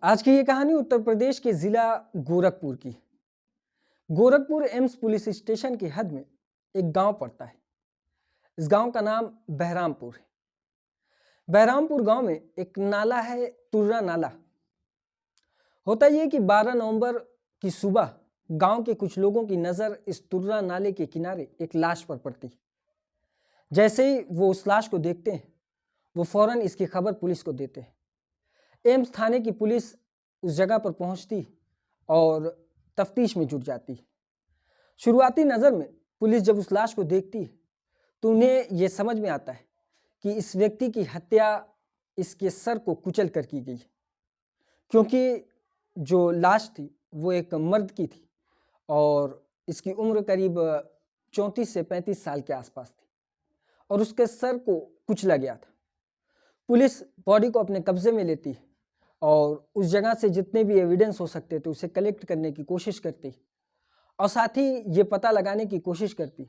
आज की ये कहानी उत्तर प्रदेश के जिला गोरखपुर की। गोरखपुर एम्स पुलिस स्टेशन की हद में एक गांव पड़ता है। इस गांव का नाम बहरामपुर है। बहरामपुर गांव में एक नाला है, तुर्रा नाला। होता यह कि 12 नवंबर की सुबह गांव के कुछ लोगों की नजर इस तुर्रा नाले के किनारे एक लाश पर पड़ती। जैसे ही वो उस लाश को देखते हैं, वो फौरन इसकी खबर पुलिस को देते हैं। एम्स थाने की पुलिस उस जगह पर पहुंचती और तफ्तीश में जुट जाती। शुरुआती नज़र में पुलिस जब उस लाश को देखती तो उन्हें यह समझ में आता है कि इस व्यक्ति की हत्या इसके सर को कुचल कर की गई, क्योंकि जो लाश थी वो एक मर्द की थी और इसकी उम्र करीब 34 से 35 साल के आसपास थी और उसके सर को कुचला गया था। पुलिस बॉडी को अपने कब्जे में लेती है और उस जगह से जितने भी एविडेंस हो सकते थे उसे कलेक्ट करने की कोशिश करती और साथ ही ये पता लगाने की कोशिश करती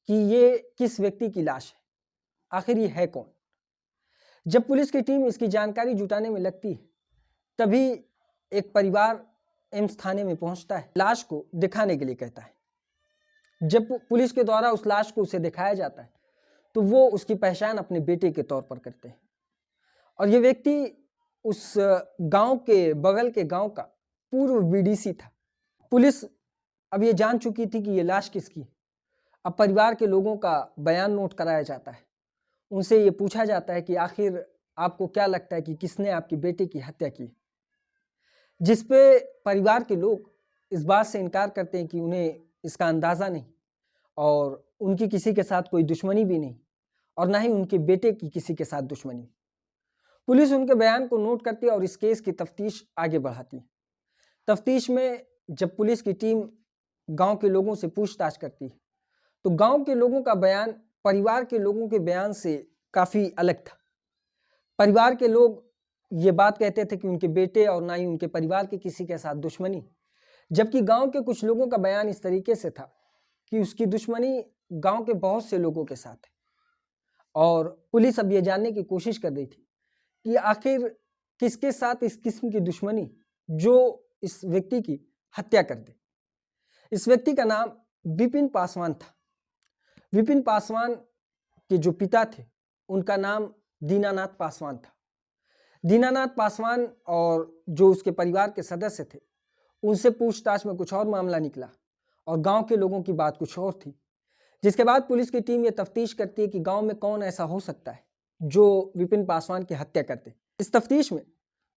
कि ये किस व्यक्ति की लाश है, आखिर ये है कौन। जब पुलिस की टीम इसकी जानकारी जुटाने में लगती है, तभी एक परिवार एम्स थाने में पहुंचता है, लाश को दिखाने के लिए कहता है। जब पुलिस के द्वारा उस लाश को उसे दिखाया जाता है तो वो उसकी पहचान अपने बेटे के तौर पर करते हैं और ये व्यक्ति उस गांव के बगल के गांव का पूर्व बीडीसी था। पुलिस अब ये जान चुकी थी कि ये लाश किसकी है। अब परिवार के लोगों का बयान नोट कराया जाता है। उनसे ये पूछा जाता है कि आखिर आपको क्या लगता है कि किसने आपकी बेटे की हत्या की, जिस पे परिवार के लोग इस बात से इनकार करते हैं कि उन्हें इसका अंदाज़ा नहीं और उनकी किसी के साथ कोई दुश्मनी भी नहीं और ना ही उनके बेटे की किसी के साथ दुश्मनी। पुलिस उनके बयान को नोट करती है और इस केस की तफ्तीश आगे बढ़ाती है। तफ्तीश में जब पुलिस की टीम गांव के लोगों से पूछताछ करती है तो गांव के लोगों का बयान परिवार के लोगों के बयान से काफ़ी अलग था। परिवार के लोग ये बात कहते थे कि उनके बेटे और ना ही उनके परिवार के किसी के साथ दुश्मनी, जबकि गांव के कुछ लोगों का बयान इस तरीके से था कि उसकी दुश्मनी गांव के बहुत से लोगों के साथ है। और पुलिस अब ये जानने की कोशिश कर रही थी कि आखिर किसके साथ इस किस्म की दुश्मनी जो इस व्यक्ति की हत्या कर दे। इस व्यक्ति का नाम विपिन पासवान था। विपिन पासवान के जो पिता थे उनका नाम दीनानाथ पासवान था। दीनानाथ पासवान और जो उसके परिवार के सदस्य थे उनसे पूछताछ में कुछ और मामला निकला और गांव के लोगों की बात कुछ और थी, जिसके बाद पुलिस की टीम ये तफ्तीश करती है कि गांव में कौन ऐसा हो सकता है जो विपिन पासवान की हत्या करते। इस तफ्तीश में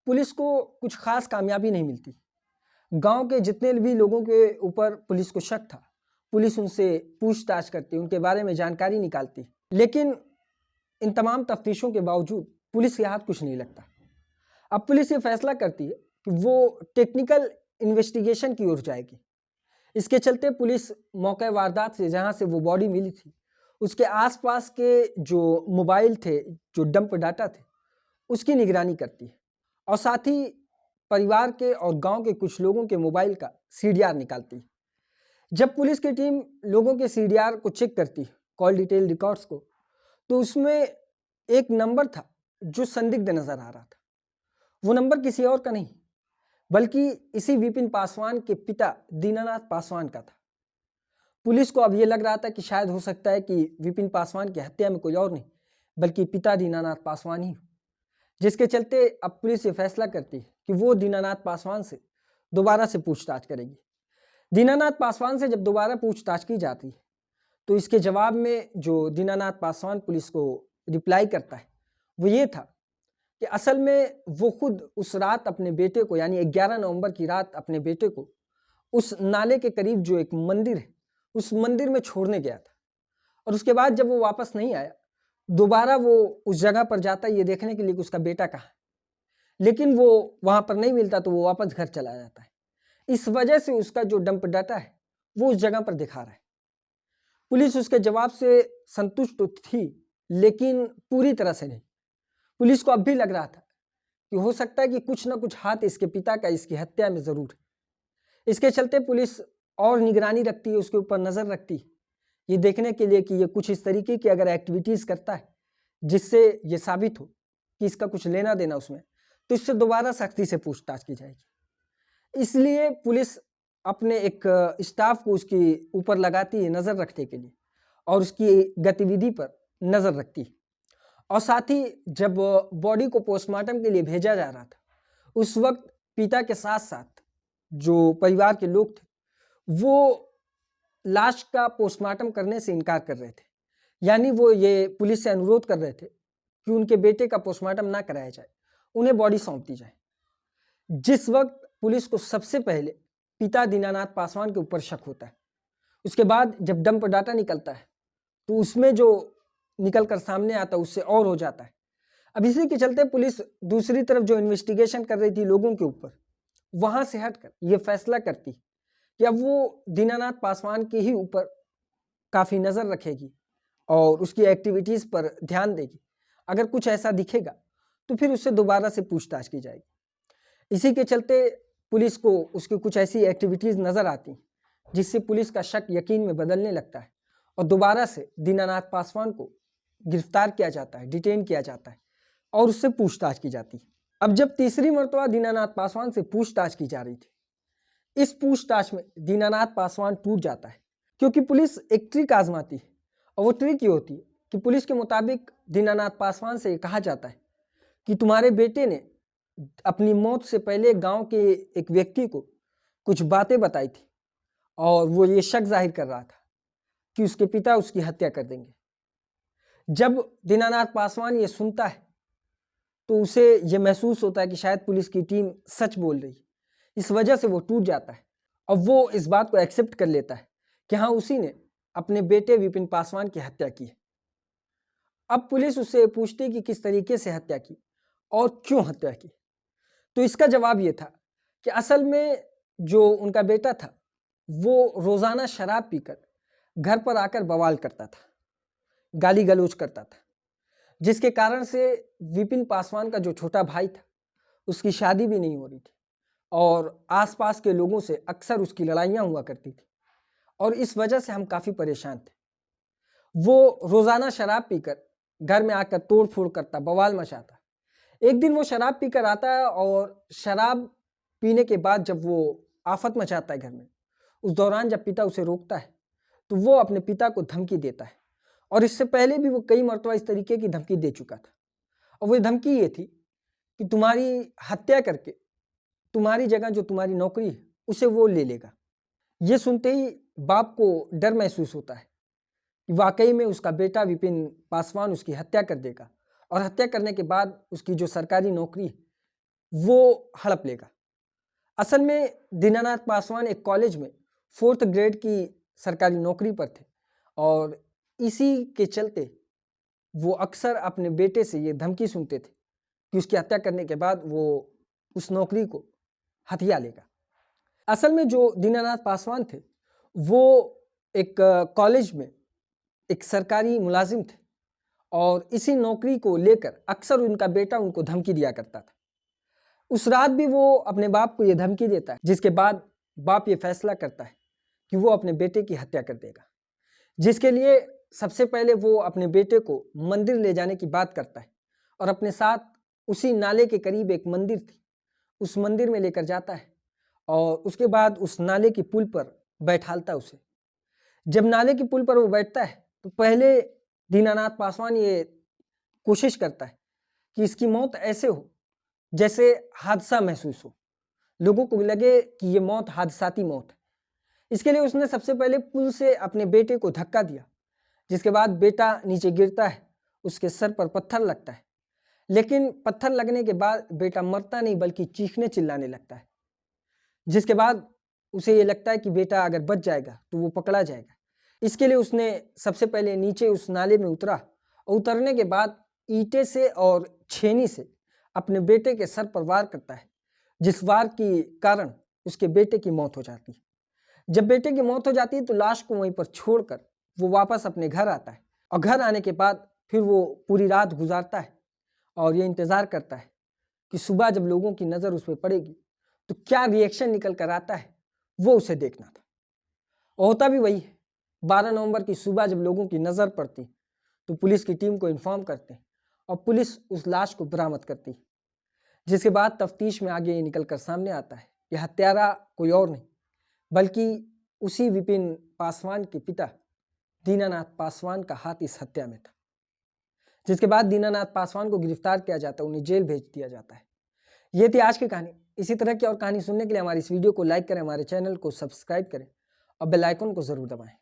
पुलिस को कुछ खास कामयाबी नहीं मिलती। गांव के जितने भी लोगों के ऊपर पुलिस को शक था, पुलिस उनसे पूछताछ करती, उनके बारे में जानकारी निकालती, लेकिन इन तमाम तफ्तीशों के बावजूद पुलिस के हाथ कुछ नहीं लगता। अब पुलिस ये फैसला करती है कि वो टेक्निकल इन्वेस्टिगेशन की ओर जाएगी। इसके चलते पुलिस मौके वारदात से जहां से वो बॉडी मिली थी उसके आसपास के जो मोबाइल थे, जो डंप डाटा थे, उसकी निगरानी करती है और साथ ही परिवार के और गांव के कुछ लोगों के मोबाइल का सीडीआर निकालती है। जब पुलिस की टीम लोगों के सीडीआर को चेक करती है, कॉल डिटेल रिकॉर्ड्स को, तो उसमें एक नंबर था जो संदिग्ध नजर आ रहा था। वो नंबर किसी और का नहीं बल्कि इसी विपिन पासवान के पिता दीनानाथ पासवान का था। पुलिस को अब ये लग रहा था कि शायद हो सकता है कि विपिन पासवान की हत्या में कोई और नहीं बल्कि पिता दीनानाथ पासवान ही, जिसके चलते अब पुलिस ये फैसला करती है कि वो दीनानाथ पासवान से दोबारा से पूछताछ करेगी। दीनानाथ पासवान से जब दोबारा पूछताछ की जाती है तो इसके जवाब में जो दीनानाथ पासवान पुलिस को रिप्लाई करता है वो ये था कि असल में वो खुद उस रात अपने बेटे को, यानी 11 नवंबर की रात, अपने बेटे को उस नाले के करीब जो एक मंदिर है उस मंदिर में छोड़ने गया था और उसके बाद जब वो वापस नहीं आया, दोबारा वो उस जगह पर जाता है ये देखने के लिए कि उसका बेटा कहाँ है, लेकिन वो वहां पर नहीं मिलता तो वो वापस घर चला जाता है। इस वजह से उसका जो डंप डाटा है वो उस जगह पर दिखा रहा है। पुलिस उसके जवाब से संतुष्ट तो थी लेकिन पूरी तरह से नहीं। पुलिस को अब भी लग रहा था कि हो सकता है कि कुछ ना कुछ हाथ इसके पिता का इसकी हत्या में जरूर है। इसके चलते पुलिस और निगरानी रखती है, उसके ऊपर नजर रखती है, ये देखने के लिए कि ये कुछ इस तरीके की अगर एक्टिविटीज करता है जिससे ये साबित हो कि इसका कुछ लेना देना उसमें, तो इससे दोबारा सख्ती से पूछताछ की जाएगी। इसलिए पुलिस अपने एक स्टाफ को उसके ऊपर लगाती है नज़र रखने के लिए और उसकी गतिविधि पर नज़र रखती है। और साथ ही जब बॉडी को पोस्टमार्टम के लिए भेजा जा रहा था, उस वक्त पिता के साथ साथ जो परिवार के लोग थे वो लाश का पोस्टमार्टम करने से इनकार कर रहे थे। यानी वो ये पुलिस से अनुरोध कर रहे थे कि उनके बेटे का पोस्टमार्टम ना कराया जाए, उन्हें बॉडी सौंप दी जाए। जिस वक्त पुलिस को सबसे पहले पिता दीनानाथ पासवान के ऊपर शक होता है, उसके बाद जब डंप डाटा निकलता है तो उसमें जो निकल कर सामने आता है उससे और हो जाता है। अब इसी के चलते पुलिस दूसरी तरफ जो इन्वेस्टिगेशन कर रही थी लोगों के ऊपर, वहां से हटकर ये फैसला करती कि अब वो दीनानाथ पासवान के ही ऊपर काफ़ी नज़र रखेगी और उसकी एक्टिविटीज़ पर ध्यान देगी। अगर कुछ ऐसा दिखेगा तो फिर उससे दोबारा से पूछताछ की जाएगी। इसी के चलते पुलिस को उसकी कुछ ऐसी एक्टिविटीज़ नज़र आती जिससे पुलिस का शक यकीन में बदलने लगता है और दोबारा से दीनानाथ पासवान को गिरफ्तार किया जाता है, डिटेन किया जाता है और उससे पूछताछ की जाती है। अब जब तीसरी मरतबा दीनानाथ पासवान से पूछताछ की जा रही थी, इस पूछताछ में दीनानाथ पासवान टूट जाता है क्योंकि पुलिस एक ट्रिक आजमाती है और वो ट्रिक ये होती है कि पुलिस के मुताबिक दीनानाथ पासवान से कहा जाता है कि तुम्हारे बेटे ने अपनी मौत से पहले गांव के एक व्यक्ति को कुछ बातें बताई थी और वो ये शक जाहिर कर रहा था कि उसके पिता उसकी हत्या कर देंगे। जब दीनानाथ पासवान ये सुनता है तो उसे ये महसूस होता है कि शायद पुलिस की टीम सच बोल रही है। इस वजह से वो टूट जाता है और वो इस बात को एक्सेप्ट कर लेता है कि हाँ, उसी ने अपने बेटे विपिन पासवान की हत्या की है। अब पुलिस उससे पूछती कि किस तरीके से हत्या की और क्यों हत्या की, तो इसका जवाब ये था कि असल में जो उनका बेटा था वो रोज़ाना शराब पीकर घर पर आकर बवाल करता था, गाली गलौज करता था, जिसके कारण से विपिन पासवान का जो छोटा भाई था उसकी शादी भी नहीं हो रही थी और आसपास के लोगों से अक्सर उसकी लड़ाइयाँ हुआ करती थी और इस वजह से हम काफ़ी परेशान थे। वो रोज़ाना शराब पीकर घर में आकर तोड़ फोड़ करता, बवाल मचाता। एक दिन वो शराब पीकर आता है और शराब पीने के बाद जब वो आफत मचाता है घर में, उस दौरान जब पिता उसे रोकता है तो वो अपने पिता को धमकी देता है और इससे पहले भी वो कई मरतबा इस तरीके की धमकी दे चुका था और वो धमकी ये थी कि तुम्हारी हत्या करके तुम्हारी जगह जो तुम्हारी नौकरी है उसे वो ले लेगा। ये सुनते ही बाप को डर महसूस होता है कि वाकई में उसका बेटा विपिन पासवान उसकी हत्या कर देगा और हत्या करने के बाद उसकी जो सरकारी नौकरी है वो हड़प लेगा। असल में दीनानाथ पासवान एक कॉलेज में 4th ग्रेड की सरकारी नौकरी पर थे और इसी के चलते वो अक्सर अपने बेटे से ये धमकी सुनते थे कि उसकी हत्या करने के बाद वो उस नौकरी को हथिया लेगा। असल में जो दीनानाथ पासवान थे वो एक कॉलेज में एक सरकारी मुलाजिम थे और इसी नौकरी को लेकर अक्सर उनका बेटा उनको धमकी दिया करता था। उस रात भी वो अपने बाप को ये धमकी देता है, जिसके बाद बाप ये फैसला करता है कि वो अपने बेटे की हत्या कर देगा, जिसके लिए सबसे पहले वो अपने बेटे को मंदिर ले जाने की बात करता है और अपने साथ उसी नाले के करीब एक मंदिर थी, उस मंदिर में लेकर जाता है और उसके बाद उस नाले की पुल पर बैठालता उसे। जब नाले की पुल पर वो बैठता है तो पहले दीनानाथ पासवान ये कोशिश करता है कि इसकी मौत ऐसे हो जैसे हादसा महसूस हो, लोगों को लगे कि ये मौत हादसाती मौत है। इसके लिए उसने सबसे पहले पुल से अपने बेटे को धक्का दिया, जिसके बाद बेटा नीचे गिरता है, उसके सर पर पत्थर लगता है, लेकिन पत्थर लगने के बाद बेटा मरता नहीं बल्कि चीखने चिल्लाने लगता है, जिसके बाद उसे ये लगता है कि बेटा अगर बच जाएगा तो वो पकड़ा जाएगा। इसके लिए उसने सबसे पहले नीचे उस नाले में उतरा और उतरने के बाद ईंटे से और छेनी से अपने बेटे के सर पर वार करता है, जिस वार के कारण उसके बेटे की मौत हो जाती है। जब बेटे की मौत हो जाती है तो लाश को वहीं पर छोड़कर वो वापस अपने घर आता है और घर आने के बाद फिर वो पूरी रात गुजारता है और ये इंतज़ार करता है कि सुबह जब लोगों की नज़र उस पर पड़ेगी तो क्या रिएक्शन निकल कर आता है, वो उसे देखना था। और होता भी वही है। 12 नवंबर की सुबह जब लोगों की नज़र पड़ती तो पुलिस की टीम को इन्फॉर्म करते और पुलिस उस लाश को बरामद करती। जिसके बाद तफ्तीश में आगे ये निकल कर सामने आता है कि हत्यारा कोई और नहीं बल्कि उसी विपिन पासवान के पिता दीनानाथ पासवान का हाथ इस हत्या में था। जिसके बाद दीनानाथ पासवान को गिरफ्तार किया जाता है, उन्हें जेल भेज दिया जाता है। ये थी आज की कहानी। इसी तरह की और कहानी सुनने के लिए हमारी इस वीडियो को लाइक करें, हमारे चैनल को सब्सक्राइब करें और बेल आइकन को जरूर दबाएं।